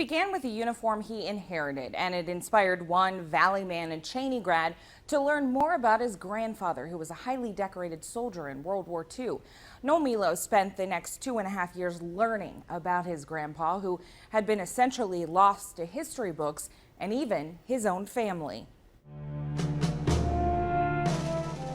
Began with a uniform he inherited, and it inspired one Valley man and Cheney grad to learn more about his grandfather, who was a highly decorated soldier in World War II. Noel Mehlo spent the next 2.5 years learning about his grandpa, who had been essentially lost to history books and even his own family.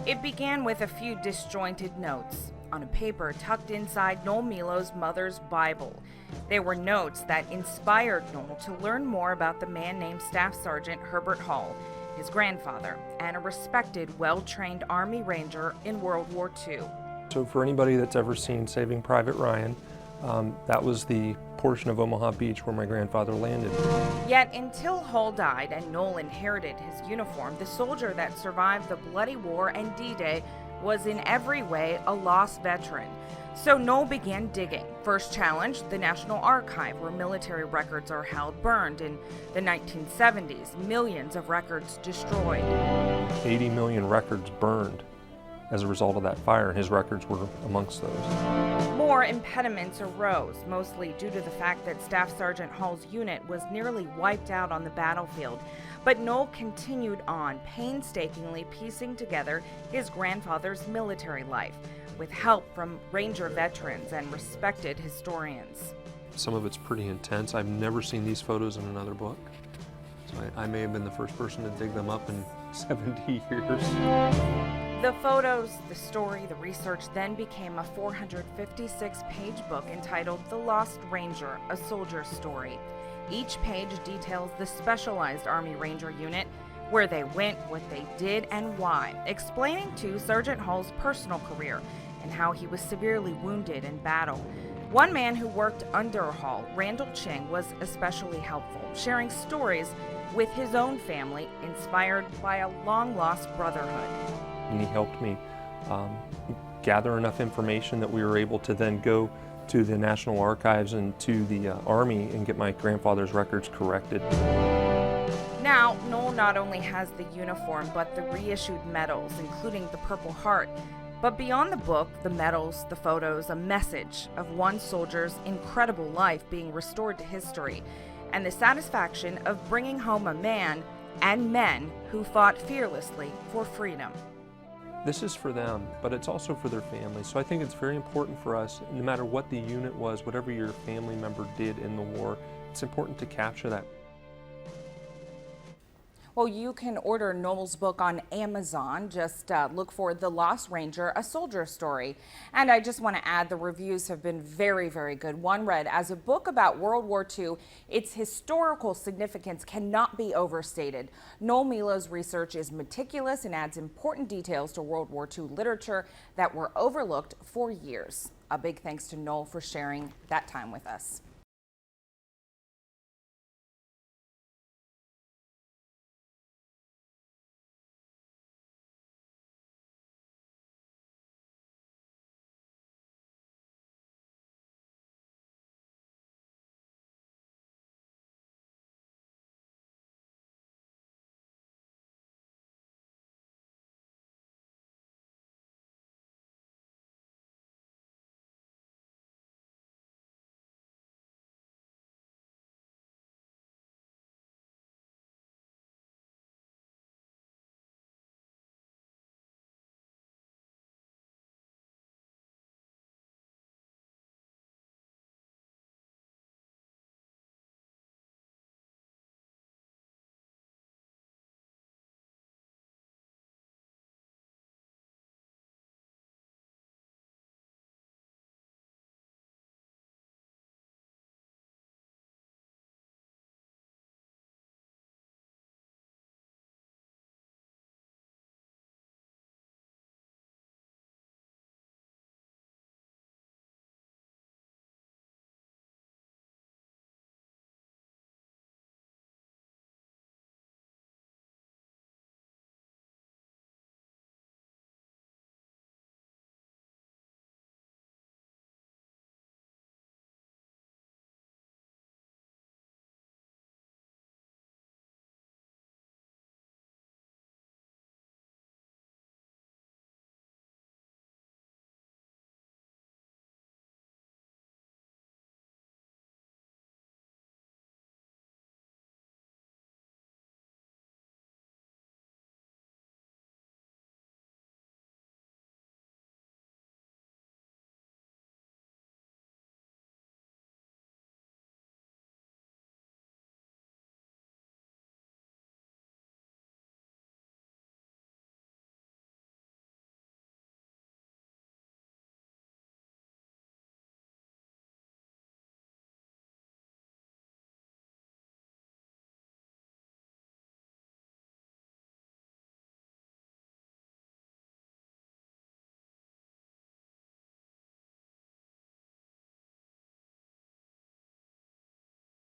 It began with a few disjointed notes on a paper tucked inside Noel Mehlo's mother's Bible. They were notes that inspired Noel to learn more about the man named Staff Sergeant Herbert Hall, his grandfather, and a respected, well-trained Army Ranger in World War II. So for anybody that's ever seen Saving Private Ryan, that was the portion of Omaha Beach where my grandfather landed. Yet until Hall died and Noel inherited his uniform, the soldier that survived the bloody war and D-Day was in every way a lost veteran. So Noel began digging. First challenged the National Archive, where military records are held, burned in the 1970s, millions of records destroyed. 80 million records burned as a result of that fire, and his records were amongst those. More impediments arose, mostly due to the fact that Staff Sergeant Hall's unit was nearly wiped out on the battlefield. But Noel continued on, painstakingly piecing together his grandfather's military life, with help from Ranger veterans and respected historians. Some of it's pretty intense. I've never seen these photos in another book. So I may have been the first person to dig them up in 70 years. The photos, the story, the research then became a 456-page book entitled The Lost Ranger, A Soldier's Story. Each page details the specialized Army Ranger unit, where they went, what they did, and why, explaining to Sergeant Hall's personal career and how he was severely wounded in battle. One man who worked under Hall, Randall Ching, was especially helpful, sharing stories with his own family, inspired by a long-lost brotherhood. And he helped me gather enough information that we were able to then go to the National Archives and to the Army and get my grandfather's records corrected. Now, Noel not only has the uniform, but the reissued medals, including the Purple Heart. But beyond the book, the medals, the photos, a message of one soldier's incredible life being restored to history, and the satisfaction of bringing home a man and men who fought fearlessly for freedom. This is for them, but it's also for their families. So I think it's very important for us, no matter what the unit was, whatever your family member did in the war, it's important to capture that. Well, you can order Noel's book on Amazon. Just look for The Lost Ranger, A Soldier's Story. And I just want to add, the reviews have been very, very good. One read, as a book about World War II, its historical significance cannot be overstated. Noel Mehlo's research is meticulous and adds important details to World War II literature that were overlooked for years. A big thanks to Noel for sharing that time with us.